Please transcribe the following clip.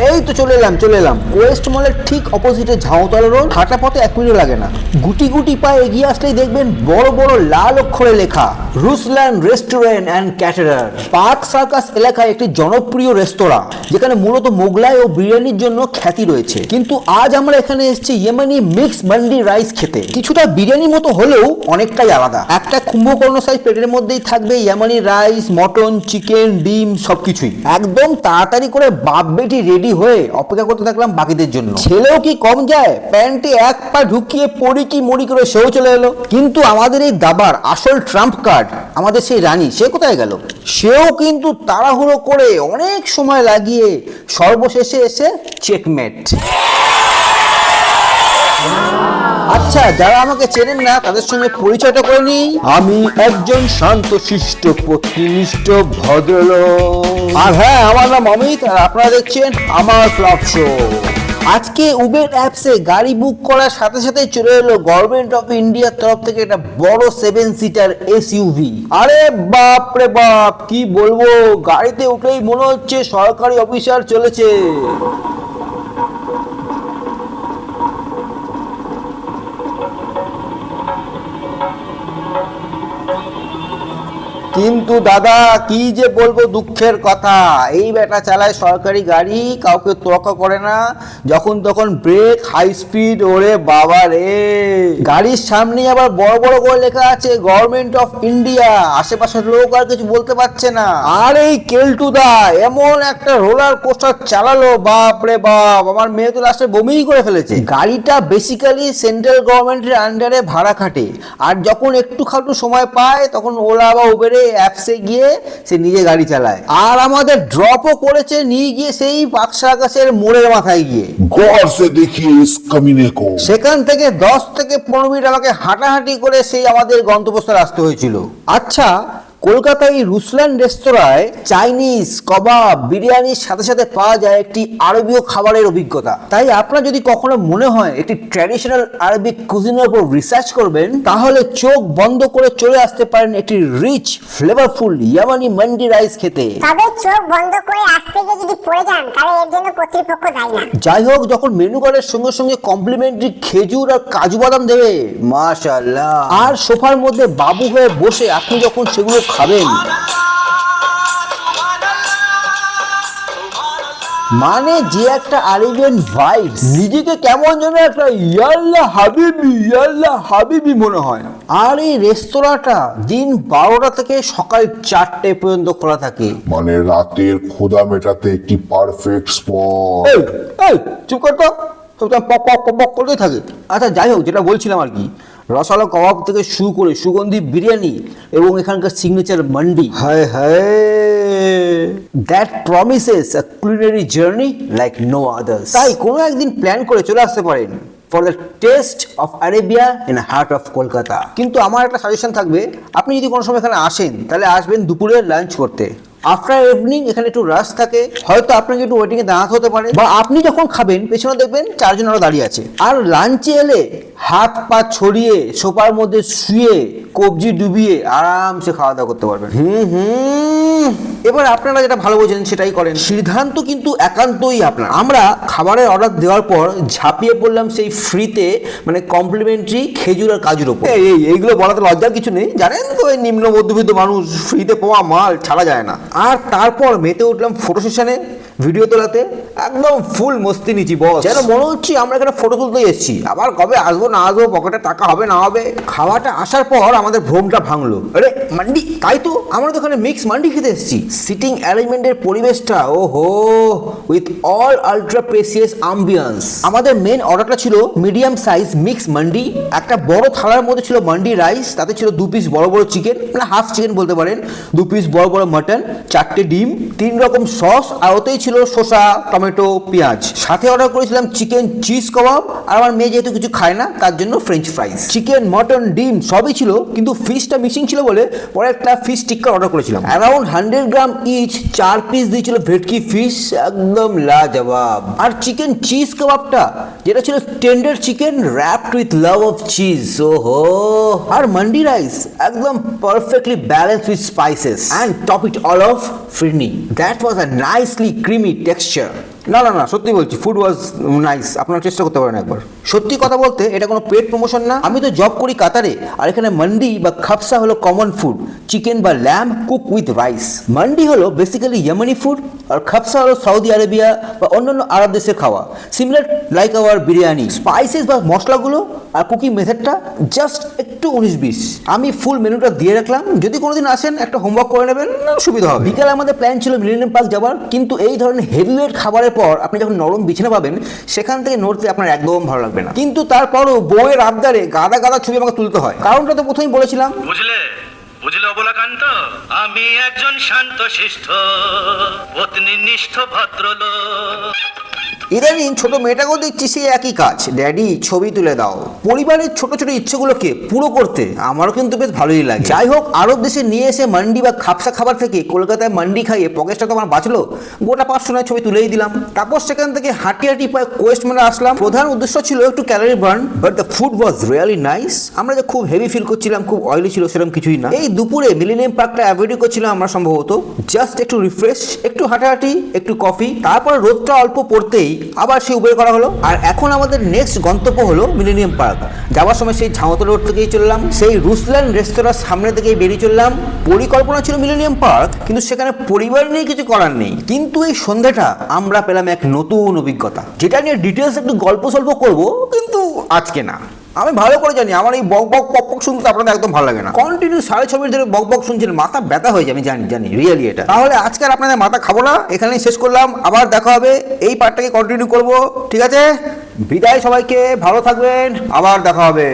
এই তো চলে এলাম ওয়েস্ট মলের ঠিক অপোজিটে ঝাউতলা রোড। হাঁটা পথে 1 মিনিট লাগে না। গুটি গুটি পায়ে এগিয়ে আসলেই দেখবেন বড় বড় লাল অক্ষরে লেখা Rusland restaurant and caterer. Park Circus এলাকায় একটি জনপ্রিয় রেস্তোরাঁ, যেখানে মূলত মোগলাই ও বিরিয়ানির জন্য খ্যাতি রয়েছে। কিন্তু আজ আমরা এখানে এসেছি ইয়েমেনি মিক্স মান্ডি রাইস খেতে। কিছুটা বিরিয়ানির মতো হলেও অনেকটাই আলাদা। একটা কুম্ভকর্ণ সাইজ প্লেটের মধ্যেই থাকবে ইয়েমেনি রাইস, মটন, চিকেন, ডিম সবকিছুই। একদম তাড়াতাড়ি করে বাপ বেটি রেডি হয়ে অপেক্ষা করতে থাকলাম বাকিদের জন্য। ছেলেও কি কম যায়, প্যান্টে এক পা ঢুকিয়ে পড়ি কি মরি করে সেও চলে এলো। কিন্তু আমাদের এই দাবার আসল ট্রাম্প কার্ড, আমাদের সেই রানী, সে কোথায় গেল? সেও কিন্তু তাড়াহুড়ো করে অনেক সময় লাগিয়ে সর্বশেষে এসে চেকমেট। আচ্ছা, যারা আমাকে চেনেন না তাদের সঙ্গে পরিচয়টা করে নিই। আমি একজন শান্তশিষ্ট পত্নীনিষ্ঠ ভদ্রলোক, আর হ্যাঁ, আমার নাম অমিত, আর আপনারা দেখছেন আমার ফ্লগ শো। আজকে উবের অ্যাপসে গাড়ি বুক করার সাথে সাথে চলে এলো গভর্নমেন্ট অফ ইন্ডিয়ার তরফ থেকে একটা বড় 7 সিটার এসইউভি। আরে বাপ রে বাপ, কি বলবো, গাড়িতে উঠেই মনে হচ্ছে সরকারি অফিসার চলেছে। কিন্তু দাদা, কি যে বলবো দুঃখের কথা, এই বেটা চালায় সরকারি গাড়ি, কাউকে তোয়াক্কা করে না, যখন তখন ব্রেক, হাই স্পিড। ওরে বাবা রে, গাড়ির সামনে আবার বড় বড় করে লেখা আছে গভর্নমেন্ট অফ ইন্ডিয়া। আশেপাশের লোক আর কিছু বলতে পারছে না। আর এই কেলটুদা এমন একটা রোলার কোস্টার চালালো, বাপ রে বাপ, আমার মেয়ে তো লাস্টে বমিই করে ফেলেছে। গাড়িটা বেসিক্যালি সেন্ট্রাল গভর্নমেন্টের আন্ডারে ভাড়া খাটে, আর যখন একটু খাটু সময় পায় তখন ওলা বা উবেরে অ্যাপসে গিয়ে সে নিজে গাড়ি চালায়। আর আমাদের ড্রপও করেছে নিয়ে গিয়ে সেই পাকশা গাছের মোড়ের মাথায় গিয়ে। गौर से देखिए इस कमीने को। সেখান থেকে 10 থেকে 15 মিনিট আমাকে হাঁটাহাঁটি করে সেই আমাদের গন্তব্যস্থলে আসতে হয়েছিল। আচ্ছা, কলকাতায় এই রুসল্যান্ড রেস্তোরাঁয় চাইনিজ, কবাব, বিরিয়ানির সাথে সাথে পাওয়া যায় একটি আরবীয় খাবারের অভিজ্ঞতা। তাই আপনার যদি কখনো মনে হয় একটি ট্র্যাডিশনাল আরবিক কুজিনের উপর রিসার্চ করবেন, তাহলে চোখ বন্ধ করে চলে আসতে পারেন একটি রিচ ফ্লেভারফুল ইয়ামানি মান্ডি রাইস খেতে। তবে চোখ বন্ধ করে আসতে গিয়ে যদি পড়ে যান, তাহলে এর জন্য কর্তৃপক্ষ দায়ী না। যাই হোক, যখন মেনু কার্ডের সঙ্গে সঙ্গে কমপ্লিমেন্টারি খেজুর আর কাজু বাদাম দেবে, মাশাআল্লাহ, আর সোফার মধ্যে বাবু হয়ে বসে আপনি যখন সেগুলো খাবেন, মানে যে একটা আরবিয়ান ভাইব, নিজেকে কেমন যেন একটা ইয়াল্লা হাবিবি মনে হয়। আর এই রেস্তোরাঁটা দিন 12টা থেকে সকাল 4টে পর্যন্ত খোলা থাকে। মানে রাতের ক্ষুধা মেটাতে একটি পারফেক্ট স্পট। এই চুপ কর তো, পক পক পক পক করতেই থাকে। আচ্ছা, যাই হোক, যেটা বলছিলাম আর কি, রসালো কাবাব থেকে শুরু করে সুগন্ধি বিরিয়ানি এবং এখানকার সিগনেচার মান্ডি, হায় হায়, that promises a culinary journey like no others. তাই কোনো একদিন প্ল্যান করে চলে আসতে পারেন for the taste of Arabia in heart of Kolkata. কিন্তু আমার একটা সাজেশন থাকবে, আপনি যদি কোনো সময় এখানে আসেন তাহলে আসবেন দুপুরে লাঞ্চ করতে। আফটার ইভিনিং এখানে একটু রাশ থাকে, হয়তো আপনাকে একটু ওয়েটিং এ দাঁড়াতে হতে পারে, বা আপনি যখন খাবেন পেছনে দেখবেন 4 জন আরো দাঁড়িয়ে আছে। আর লাঞ্চে এলে হাত পা ছড়িয়ে সোফার মধ্যে শুয়ে কবজি ডুবিয়ে আরামসে খাওয়া দাওয়া করতে পারবেন। এবার আপনারা যেটা ভালো বোঝেন সেটাই করেন, সিদ্ধান্ত কিন্তু একান্তই আপনার। আমরা খাবারের অর্ডার দেওয়ার পর ঝাঁপিয়ে পড়লাম সেই ফ্রিতে, মানে কমপ্লিমেন্টারি খেজুর আর কাজুর ওপর। এইগুলো বলাতে লজ্জার কিছু নেই, জানেন তো, এই নিম্ন মধ্যবিত্ত মানুষ, ফ্রিতে পাওয়া মাল ছাড়া যায় না। আর তারপর মেতে উঠলাম ফটো সেশনে, ভিডিও তোলাতে। একদম ফুল মস্তি নিচ্ছি বস, যেন মনে হচ্ছে আমরা এখানে ফটো তুলতে এসেছি। আবার কবে আসবো না আসবো, পকেটে টাকা হবে না হবে। খাওয়াটা আসার পর আমাদের ভ্রমটা ভাঙলো। আরে মান্ডি, তাই তো, আমরা তো এখানে মিক্স মান্ডি খেতে এসেছি। সিটিং অ্যারেঞ্জমেন্টের পরিবেশটা, ওহো, with all ultra precious ambience. আমাদের মেন অর্ডারটা ছিল মিডিয়াম সাইজ মিক্স মান্ডি। একটা বড় থালার মধ্যে ছিল মান্ডি রাইস, তাতে ছিল 2 পিস বড় বড় চিকেন, মানে হাফ চিকেন বলতে পারেন, 2 পিস বড় বড় মাটন, 4টে ডিম, 3 রকম সস, আর ওতেই ছিল শসা, টমেটো, পেঁয়াজ। সাথে অর্ডার করেছিলাম চিকেন চিজ কাবাব, আর আমার মেয়ে যেহেতু কিছু খায় না তার জন্য ফ্রেঞ্চ ফ্রাইজ। চিকেন, মটন, ডিম সবই ছিল, কিন্তু ফিশটা মিসিং ছিল বলে পরে একটা ফিশ টিক্কা অর্ডার করেছিলাম। অ্যারাউন্ড 100 গ্রাম ইচ 4 পিস দিয়েছিল ভেটকি ফিশ, একদম লাজবাব। আর চিকেন চিজ কাবাবটা যেটা ছিল tender chicken wrapped with love of cheese, ওহো। আর মান্ডি রাইস একদম perfectly balanced with spices, and top it all of phirni. That was a nicely creamy texture. না না না, সত্যি বলছি, ফুড ওয়াজ নাইস, আপনারা চেষ্টা করতে পারেন একবার। সত্যি কথা বলতে এটা কোনো পেড প্রমোশন না, আমি তো জব করি কাতারে, আর এখানে মান্ডি বা খাপসা হলো কমন ফুড, চিকেন বা lamb cook with rice. Mandi হলো বেসিক্যালি ইয়েমেনি ফুড, আর খাপসা হলো সৌদি আরেবিয়া বা অন্যান্য আরব দেশের খাওয়া, similar like our biryani. Spices বা মশলাগুলো আর কুকিং মেথডটা জাস্ট একটু 19-20। আমি ফুল মেনুটা দিয়ে রাখলাম, যদি কোনোদিন আসেন একটা হোমওয়ার্ক করে নেবেন, সুবিধা হবে। বিকালে আমাদের প্ল্যান ছিল মিলেনিয়াম পার্ক যাবার, কিন্তু এই ধরনের হেভিওয়েট খাবারের পর আপনি যখন নরম বিছানা পাবেন সেখান থেকে নড়তে আপনার একদম ভালো লাগবে না। কিন্তু তারপরও বউয়ের আবদারে গাদা গাদা ছবি আমাকে তুলতে হয়। কারণটা তো প্রথমেই বলেছিলাম। বুঝলে অবলাকান্ত, আমি একজন শান্ত শিষ্ট পত্নীনিষ্ঠ ভদ্রলোক। ইদানিং ছোট মেয়েটাকেও দেখছি সেই একই কাজ, ড্যাডি ছবি তুলে দাও। পরিবারের ছোট ছোট ইচ্ছেগুলোকে পুরো করতে আমারও কিন্তু বেশ ভালোই লাগে। যাই হোক, আরব দেশে নিয়ে এসে মান্ডি বা খাপসা খাবার থেকে কলকাতায় মান্ডি খাইয়ে পকেটটা তো আমার বাঁচলো, গোটা 500 নয় ছবি তুলেই দিলাম। তারপর সেখান থেকে হাঁটি হাঁটি প্রায় কোয়েস্ট মেনে আসলাম। প্রধান উদ্দেশ্য ছিল একটু calorie burn, but the food was really nice. আমরা যে খুব হেভি ফিল করছিলাম, খুব অয়েলি ছিল, সেরকম কিছুই না। এই দুপুরে মিলেনিয়াম পার্কটা অ্যাভয়েড করছিলাম আমরা সম্ভবত, জাস্ট একটু রিফ্রেশ, একটু হাঁটাহাঁটি, একটু কফি, তারপর রোদটা অল্প পড়তেই আবার সেই উবের করা হলো। আর এখন আমাদের নেক্সট গন্তব্য হলো মিলেনিয়াম পার্ক। যাওয়ার সময় সেই ঝাউতলা রোড থেকেই চললাম, সেই রুসল্যান্ড রেস্তোরাঁর সামনে থেকেই বেরিয়ে চললাম। পরিকল্পনা ছিল মিলেনিয়াম পার্ক, কিন্তু সেখানে পরিবার নিয়ে কিছু করার নেই। কিন্তু এই সন্ধ্যাটা আমরা পেলাম এক নতুন অভিজ্ঞতা, যেটা নিয়ে ডিটেলস একটু গল্প সল্প করবো, কিন্তু আজকে না। আমি ভালো করে জানি আমার এই বক বক পক পক শুনতে আপনাদের একদম ভালো লাগে না। কন্টিনিউ 6.5 মিনিট ধরে বক বক শুনছেন, মাথা ব্যথা হয়ে যায়, আমি জানি রিয়েলি এটা। তাহলে আজকে আর আপনাদের মাথা খাবো না, এখানেই শেষ করলাম। আবার দেখা হবে, এই পার্টটাকে কন্টিনিউ করবো, ঠিক আছে? বিদায় সবাইকে, ভালো থাকবেন, আবার দেখা হবে।